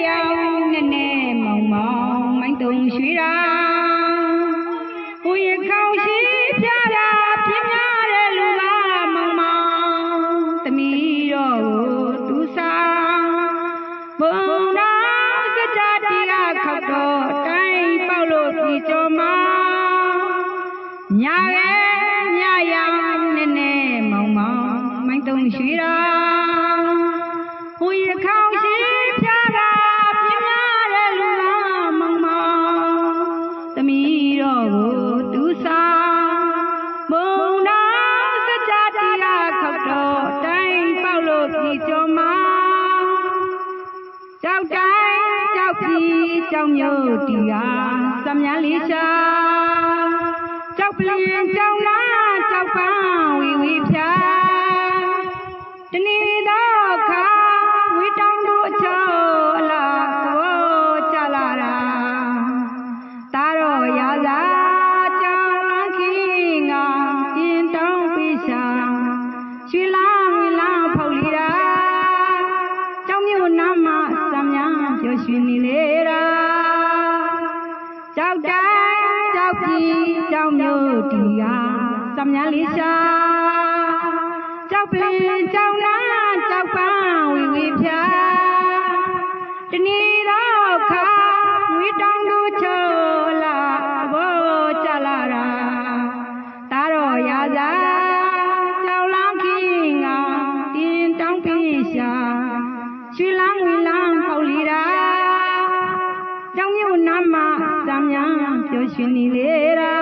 ရောင်နဲ့နဲ့မောင်မောင်မိုင်းတုံရွှေရာဟိုရခေါင်ရှိပြတာပြင်းများတဲ့လူကမောင်မောင်သမီးတော်ကိုသူစားဘုံတော်စကြတီကခောက်တော့တိုင်းပေါက်လို့ပြီကြောမညာရဲ့ညရောင်နဲ့နဲ့မောင်မောင်မိုင်းတုံရွှေရာဟိုရခေါင်ရှိပြတာပြင်းများတဲ့လူကမောင်မောင်သမီးတော်ကိုသူစားဘုံတော်စကြတီကခောက်တော့တိုင်းပေါက်လို့ပြီကြောမကြောက်တိုင်းကြောက်ပြီးကြောက်မြို့တီကစမြန်းလေးရှာကြောက်ပလင်ကြောက်လားကြောက်ပန်းဝီဝီဖြာတနေ့တော့ခါဝီတောင်းတို့အချောအလားကိုကြလာတာတာတော့ရသာကြောင်လန်းခင်းငါပြင်တောင်းပေးရှာရွှေလောင်းဝီလောင်းဖောက်လီတာကြောက်မြို့နာမစမြန်းပြောရွှေနေလေတာကြောက်တိုင်းကြောက်ပြီးကြောက်မြို့တီကစမြန်းလေးရှာကြောက်ပလင်ကြောက်လားကြောက်ပန်းဝီဝီဖြာတနေ့တော့ခါဝီတောင်းတို့ချောလာဘောကြလာတာတာတော့ရသာကြောက်လန်းခင်းငါတင်တောင်းပေးရှာရွှေလောင်းဝီလောင်းပေါက်လီတာကြောင်မြို့နာမစမြန်းပြောရွှေနေလေတာ